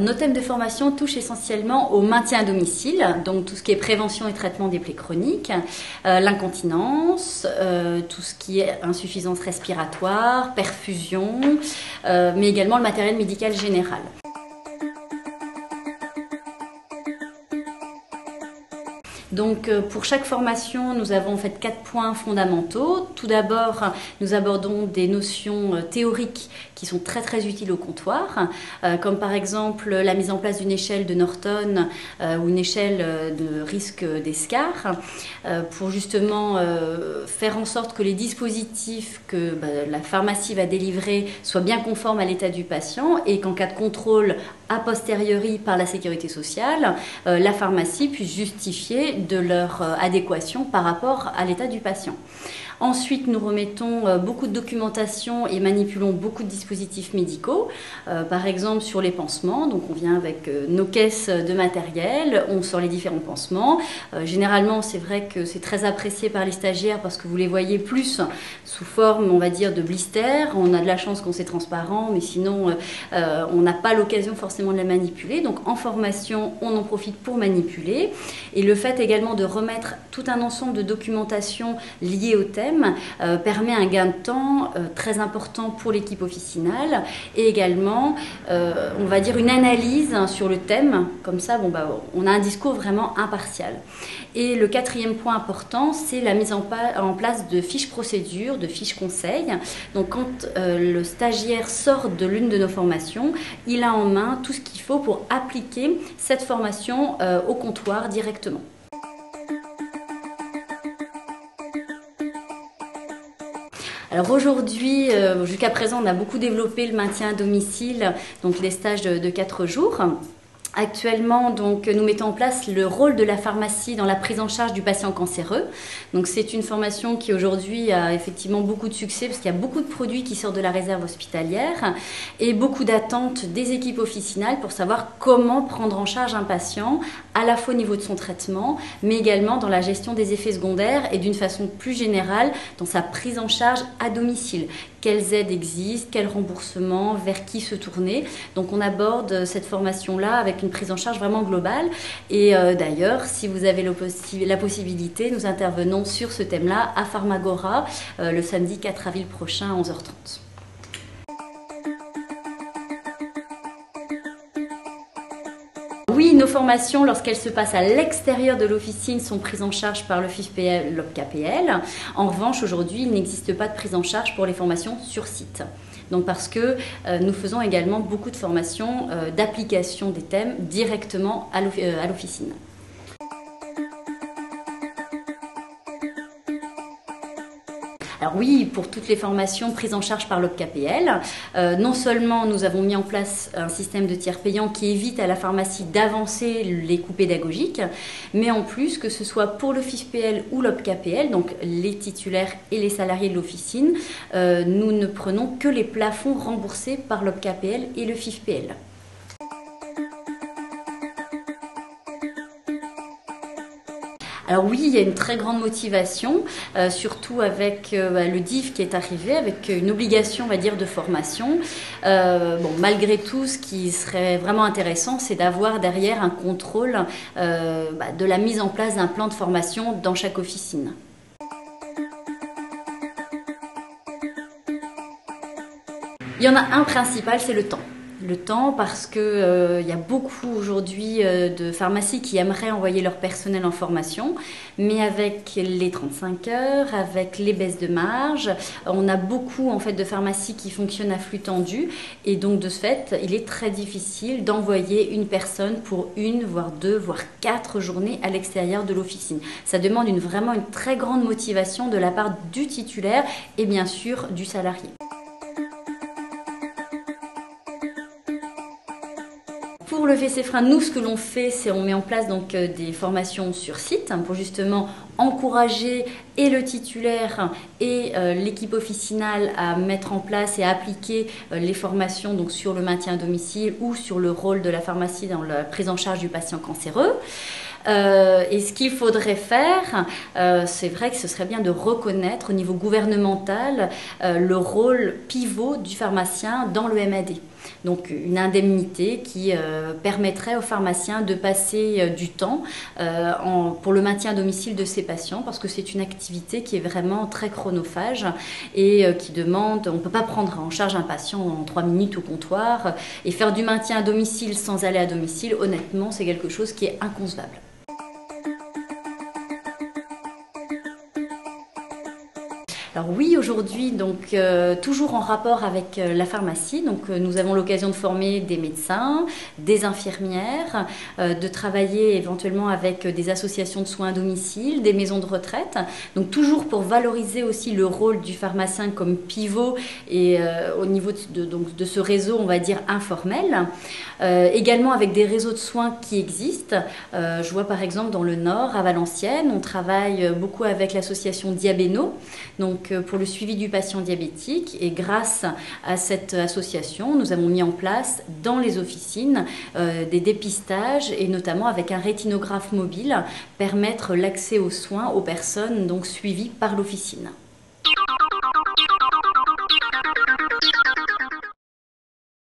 nos thèmes de formation touchent essentiellement au maintien à domicile, donc tout ce qui est prévention et traitement des plaies chroniques, l'incontinence, tout ce qui est insuffisance respiratoire, perfusion, mais également le matériel médical général. Donc pour chaque formation, nous avons en fait 4 points fondamentaux. Tout d'abord, nous abordons des notions théoriques qui sont très utiles au comptoir, comme par exemple la mise en place d'une échelle de Norton ou une échelle de risque d'escar, pour justement faire en sorte que les dispositifs que la pharmacie va délivrer soient bien conformes à l'état du patient et qu'en cas de contrôle a posteriori par la sécurité sociale, la pharmacie puisse justifier de leur adéquation par rapport à l'état du patient. Ensuite, nous remettons beaucoup de documentation et manipulons beaucoup de dispositifs médicaux, par exemple sur les pansements. Donc on vient avec nos caisses de matériel, on sort les différents pansements. Généralement, c'est vrai que c'est très apprécié par les stagiaires parce que vous les voyez plus sous forme, on va dire, de blisters. On a de la chance qu'on c'est transparent, mais sinon, on n'a pas l'occasion forcément de les manipuler. Donc en formation, on en profite pour manipuler. Et le fait également de remettre tout un ensemble de documentation liée au thème permet un gain de temps très important pour l'équipe officinale et également, on va dire, une analyse sur le thème. Comme ça, on a un discours vraiment impartial. Et le 4e point important, c'est la mise en place de fiches procédures, de fiches conseils. Donc quand le stagiaire sort de l'une de nos formations, il a en main tout ce qu'il faut pour appliquer cette formation au comptoir directement. Alors aujourd'hui, jusqu'à présent, on a beaucoup développé le maintien à domicile, donc les stages de 4 jours. Actuellement, donc, nous mettons en place le rôle de la pharmacie dans la prise en charge du patient cancéreux. Donc, c'est une formation qui aujourd'hui a effectivement beaucoup de succès parce qu'il y a beaucoup de produits qui sortent de la réserve hospitalière et beaucoup d'attentes des équipes officinales pour savoir comment prendre en charge un patient, à la fois au niveau de son traitement, mais également dans la gestion des effets secondaires et d'une façon plus générale dans sa prise en charge à domicile. Quelles aides existent, quels remboursements, vers qui se tourner. Donc on aborde cette formation-là avec une prise en charge vraiment globale. Et d'ailleurs, si vous avez la possibilité, nous intervenons sur ce thème-là à Pharmagora le samedi 4 avril prochain à 11h30. Oui, nos formations, lorsqu'elles se passent à l'extérieur de l'officine, sont prises en charge par le FIFPL, l'OPCAPL. En revanche, aujourd'hui, il n'existe pas de prise en charge pour les formations sur site. Donc parce que nous faisons également beaucoup de formations d'application des thèmes directement à l'officine. Alors oui, pour toutes les formations prises en charge par l'OPCAPL, non seulement nous avons mis en place un système de tiers payant qui évite à la pharmacie d'avancer les coûts pédagogiques, mais en plus, que ce soit pour le FIFPL ou l'OPCAPL, donc les titulaires et les salariés de l'officine, nous ne prenons que les plafonds remboursés par l'OPCAPL et le FIFPL. Alors oui, il y a une très grande motivation, surtout avec le DIF qui est arrivé, avec une obligation, on va dire, de formation. Malgré tout, ce qui serait vraiment intéressant, c'est d'avoir derrière un contrôle de la mise en place d'un plan de formation dans chaque officine. Il y en a un principal, c'est le temps. Le temps parce que y a beaucoup aujourd'hui de pharmacies qui aimeraient envoyer leur personnel en formation, mais avec les 35 heures, avec les baisses de marge, on a beaucoup en fait de pharmacies qui fonctionnent à flux tendu et donc de ce fait, il est très difficile d'envoyer une personne pour 1, voire 2, voire 4 journées à l'extérieur de l'officine. Ça demande vraiment une très grande motivation de la part du titulaire et bien sûr du salarié. Pour lever ces freins, nous, ce que l'on fait, c'est on met en place donc des formations sur site pour justement encourager et le titulaire et l'équipe officinale à mettre en place et à appliquer les formations donc sur le maintien à domicile ou sur le rôle de la pharmacie dans la prise en charge du patient cancéreux. Et ce qu'il faudrait faire, c'est vrai que ce serait bien de reconnaître au niveau gouvernemental le rôle pivot du pharmacien dans le MAD. Donc une indemnité qui permettrait aux pharmaciens de passer du temps pour le maintien à domicile de ces patients, parce que c'est une activité qui est vraiment très chronophage et qui demande, on ne peut pas prendre en charge un patient en 3 minutes au comptoir et faire du maintien à domicile sans aller à domicile, honnêtement, c'est quelque chose qui est inconcevable. Alors oui, aujourd'hui, donc toujours en rapport avec la pharmacie, donc nous avons l'occasion de former des médecins, des infirmières, de travailler éventuellement avec des associations de soins à domicile, des maisons de retraite, donc toujours pour valoriser aussi le rôle du pharmacien comme pivot et au niveau de ce réseau, on va dire, informel. Également avec des réseaux de soins qui existent. Je vois par exemple dans le Nord, à Valenciennes, on travaille beaucoup avec l'association Diabéno, donc pour le suivi du patient diabétique, et grâce à cette association, nous avons mis en place dans les officines des dépistages et notamment avec un rétinographe mobile, permettre l'accès aux soins aux personnes donc suivies par l'officine.